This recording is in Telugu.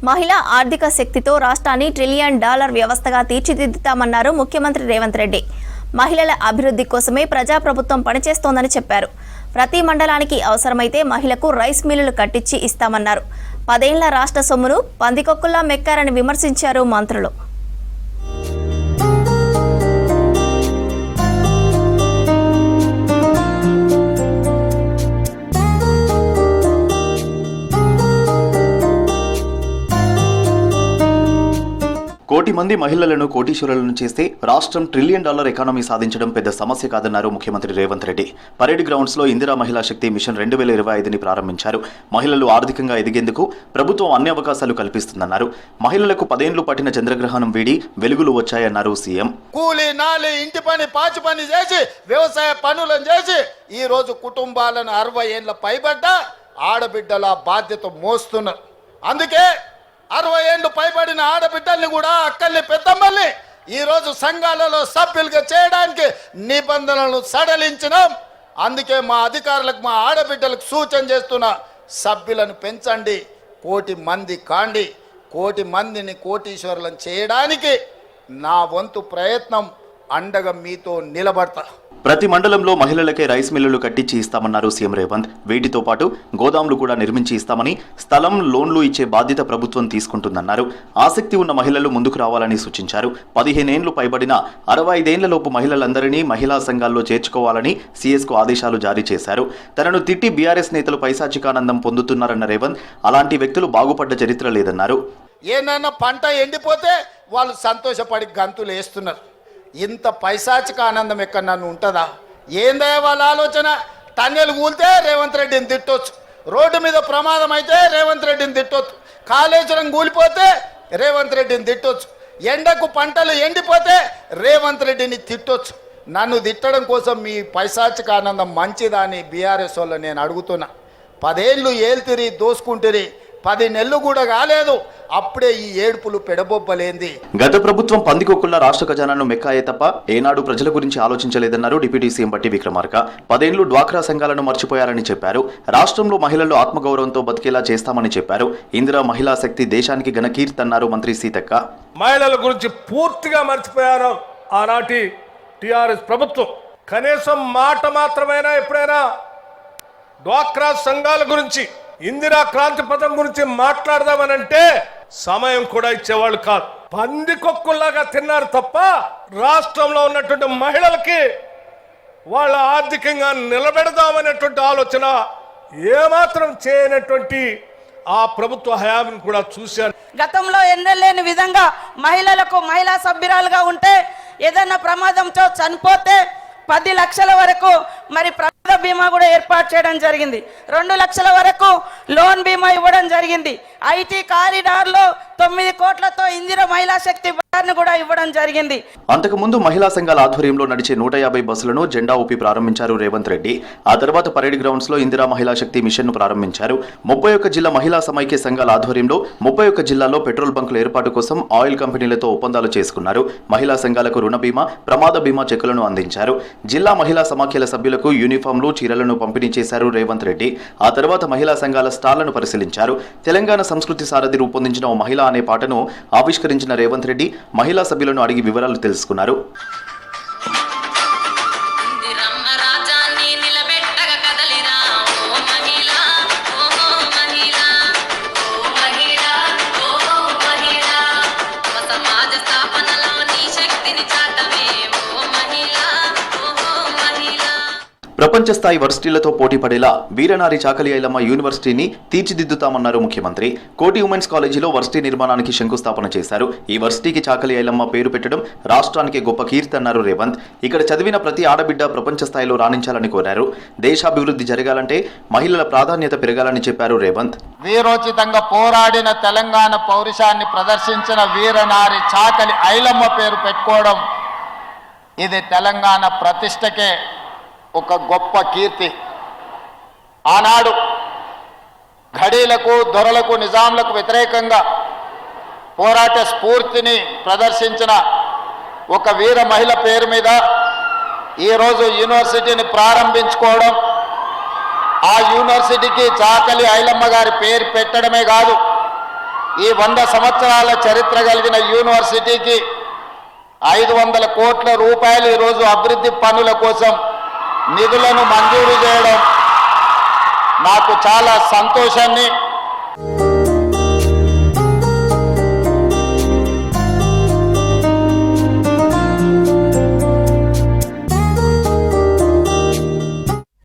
మహిళా ఆర్థిక శక్తితో రాష్ట్రాన్ని ట్రిలియన్ డాలర్ వ్యవస్థగా తీర్చిదిద్దుతామన్నారు ముఖ్యమంత్రి రేవంత్ రెడ్డి. మహిళల అభివృద్ధి కోసమే ప్రజాప్రభుత్వం పనిచేస్తోందని చెప్పారు. ప్రతి మండలానికి అవసరమైతే మహిళకు రైస్ మిల్లులు కట్టించి ఇస్తామన్నారు. 10 ఏళ్ల రాష్ట్ర సొమ్మును పందికొక్కుల్లా మెక్కారని విమర్శించారు మంత్రులు. కోటి మంది మహిళలను కోటీశ్వరులను చేస్తే రాష్ట్రం ట్రిలియన్ డాలర్ ఎకానమీ సాధించడం పెద్ద సమస్య కాదన్నారు ముఖ్యమంత్రి రేవంత్ రెడ్డి. పరేడ్ గ్రౌండ్స్ లో ఇందిరా మహిళా శక్తి మిషన్ 2025ని ప్రారంభించారు. మహిళలు ఆర్థికంగా ఎదిగేందుకు ప్రభుత్వం అన్ని అవకాశాలు కల్పిస్తుందన్నారు. మహిళలకు 10 ఏళ్లు పట్టిన చంద్రగ్రహణం వీడి వెలుగులు వచ్చాయన్నారు సీఎం. కూలీ నాలి ఇంటి పని పాచి పని చేసి వ్యవసాయ పనులను చేసి ఈ రోజు కుటుంబాలను 60 ఏళ్ల పైబడ్డ ఆడబిడ్డల బాధ్యత మోస్తున్నారు. అందుకే 60 ఏళ్లు పైబడిన ఆడబిడ్డల్ని కూడా అక్కల్ని పెద్దమ్మల్ని ఈరోజు సంఘాలలో సభ్యులుగా చేయడానికి నిబంధనలను సడలించినాం. అందుకే మా అధికారులకు మా ఆడబిడ్డలకు సూచన చేస్తున్నా, సభ్యులను పెంచండి, 1 కోటి మంది కాండి. 1 కోటి మందిని కోటీశ్వరులను చేయడానికి నా వంతు ప్రయత్నం అండగా మీతో నిలబడతా. ప్రతి మండలంలో మహిళలకే రైస్ మిల్లులు కట్టించి ఇస్తామన్నారు సీఎం రేవంత్. వీటితో పాటు గోదాములు కూడా నిర్మించి ఇస్తామని, స్థలం లోన్లు ఇచ్చే బాధ్యత ప్రభుత్వం తీసుకుంటుందన్నారు. ఆసక్తి ఉన్న మహిళలు ముందుకు రావాలని సూచించారు. 15 ఏళ్లు పైబడిన 65 ఏళ్లలోపు మహిళలందరినీ మహిళా సంఘాల్లో చేర్చుకోవాలని సీఎస్కు ఆదేశాలు జారీ చేశారు. తనను తిట్టి బీఆర్ఎస్ నేతలు పైశాచికానందం పొందుతున్నారన్న రేవంత్ అలాంటి వ్యక్తులు బాగుపడ్డ చరిత్ర లేదన్నారు. ఏనన్నా పంట ఎండిపోతే వాళ్ళు సంతోషపడి గంతులు వేస్తున్నారు. ఇంత పైశాచిక ఆనందం ఎక్కడ నన్ను ఉంటుందా? ఏందే వాళ్ళ ఆలోచన? టన్నెలు కూలితే రేవంత్ రెడ్డిని తిట్టొచ్చు, రోడ్డు మీద ప్రమాదం అయితే రేవంత్ రెడ్డిని తిట్టొచ్చు, కాళేశ్వరం కూలిపోతే రేవంత్ రెడ్డిని తిట్టొచ్చు, ఎండకు పంటలు ఎండిపోతే రేవంత్ రెడ్డిని తిట్టొచ్చు. నన్ను తిట్టడం కోసం మీ పైశాచిక ఆనందం మంచిదా అని బీఆర్ఎస్ వాళ్ళు నేను అడుగుతున్నా. 10 ఏళ్ళు ఏల్తిరి దోసుకుంటురి, 10 నెలలు కూడా కాలేదు, అప్పుడే ఈ ఏడుపులు పెడబొబ్బలేంది. గత ప్రభుత్వం పందికొక్కుల్లా రాష్ట్ర ఖజానాను మెక్కాయే తప్ప ఏనాడు ప్రజల గురించి ఆలోచించలేదన్నారు డిప్యూటీ సీఎం బట్టి విక్రమార్క. 10 ఏళ్లు డ్వాక్రా సంఘాలను మర్చిపోయారని చెప్పారు. రాష్ట్రంలో మహిళలు ఆత్మగౌరవంతో బతికేలా చేస్తామని చెప్పారు. ఇందిరా మహిళా శక్తి దేశానికి ఘనకీర్తి అన్నారు మంత్రి సీతక్క. మహిళల గురించి పూర్తిగా మర్చిపోయారు ఆనాటి టిఆర్ఎస్ ప్రభుత్వం. కనీసం మాట మాత్రమైనా ఎప్పుడైనా డ్వాక్రా సంఘాల గురించి, ఇందిరా క్రాంతి పథకం గురించి మాట్లాడదామనంటే సమయం కూడా ఇచ్చేవాళ్ళు కాదు. పందికొక్కుల్లాగా తిన్నారు తప్ప రాష్ట్రంలో ఉన్నటువంటి మహిళలకి వాళ్ళ ఆర్థికంగా నిలబెడదామనేటువంటి ఆలోచన ఏమాత్రం చేయనటువంటి ఆ ప్రభుత్వ హయామిని కూడా చూశాను. గతంలో ఎన్నలేని విధంగా మహిళలకు మహిళా సభ్యురాలుగా ఉంటే ఏదైనా ప్రమాదంతో చనిపోతే 10 లక్షల వరకు మరి ప్రమాద బీమా కూడా ఏర్పాటు చేయడం జరిగింది. 2 లక్షల వరకు లోన్ బీమా ఇవ్వడం జరిగింది. ఐటీ కారిడార్లో 9 కోట్లతో ఇందిరా మహిళా శక్తి కూడా ఇవ్వడం జరిగింది. అంతకుముందు మహిళా సంఘాల ఆధ్వర్యంలో నడిచే 150 బస్సులను జెండా ఊపి ప్రారంభించారు రేవంత్ రెడ్డి. ఆ తర్వాత పరేడ్ గ్రౌండ్స్ లో ఇందిరా మహిళా శక్తి మిషన్ ను ప్రారంభించారు. 31 జిల్లా మహిళా సమైక్య సంఘాల ఆధ్వర్యంలో 31 జిల్లాల్లో పెట్రోల్ బంకుల ఏర్పాటు కోసం ఆయిల్ కంపెనీలతో ఒప్పందాలు చేసుకున్నారు. మహిళా సంఘాలకు రుణ బీమా, ప్రమాద బీమా చెక్కులను అందించారు. జిల్లా మహిళా సమాఖ్యల సభ్యులకు యూనిఫామ్లు, చీరలను పంపిణీ చేశారు రేవంత్ రెడ్డి. ఆ తర్వాత మహిళా సంఘాల స్టాళ్లను పరిశీలించారు. తెలంగాణ సంస్కృతి సారథి రూపొందించిన ఓ మహిళ అనే పాటను ఆవిష్కరించిన రేవంత్ రెడ్డి మహిళా సభ్యులను అడిగి వివరాలు తెలుసుకున్నారు. ప్రపంచ స్థాయి వర్సిటీలతో పోటీ పడేలా వీరనారి చాకలి ఐలమ్మ యూనివర్సిటీని తీర్చిదిద్దుతామన్నారు ముఖ్యమంత్రి. కోటి ఉమెన్స్ కాలేజీలో వర్సిటీ నిర్మాణానికి శంకుస్థాపన చేశారు. ఈ వర్సిటీకి చాకలి ఐలమ్మ పేరు పెట్టడం రాష్ట్రానికి గొప్ప కీర్తి అన్నారు రేవంత్. ఇక్కడ చదివిన ప్రతి ఆడబిడ్డ ప్రపంచ స్థాయిలో రాణించాలని కోరారు. దేశాభివృద్ధి జరగాలంటే మహిళల ప్రాధాన్యత పెరగాలని చెప్పారు రేవంత్. వీరోచితంగా పోరాడిన తెలంగాణ పౌరుషాన్ని ప్రదర్శించిన వీరనారి చాకలి ఐలమ్మ పేరు పెట్టుకోవడం ఇది తెలంగాణ ప్రతిష్టకే ఒక గొప్ప కీర్తి. ఆనాడు ఘడీలకు, దొరలకు, నిజాంలకు వ్యతిరేకంగా పోరాట స్ఫూర్తిని ప్రదర్శించిన ఒక వీర మహిళ పేరు మీద ఈరోజు యూనివర్సిటీని ప్రారంభించుకోవడం, ఆ యూనివర్సిటీకి చాకలి ఐలమ్మ గారి పేరు పెట్టడమే కాదు, ఈ 100 సంవత్సరాల చరిత్ర కలిగిన యూనివర్సిటీకి 500 కోట్ల రూపాయలు ఈరోజు అభివృద్ధి పనుల కోసం నిధులను మంజూరు చేయడం నాకు చాలా సంతోషాన్ని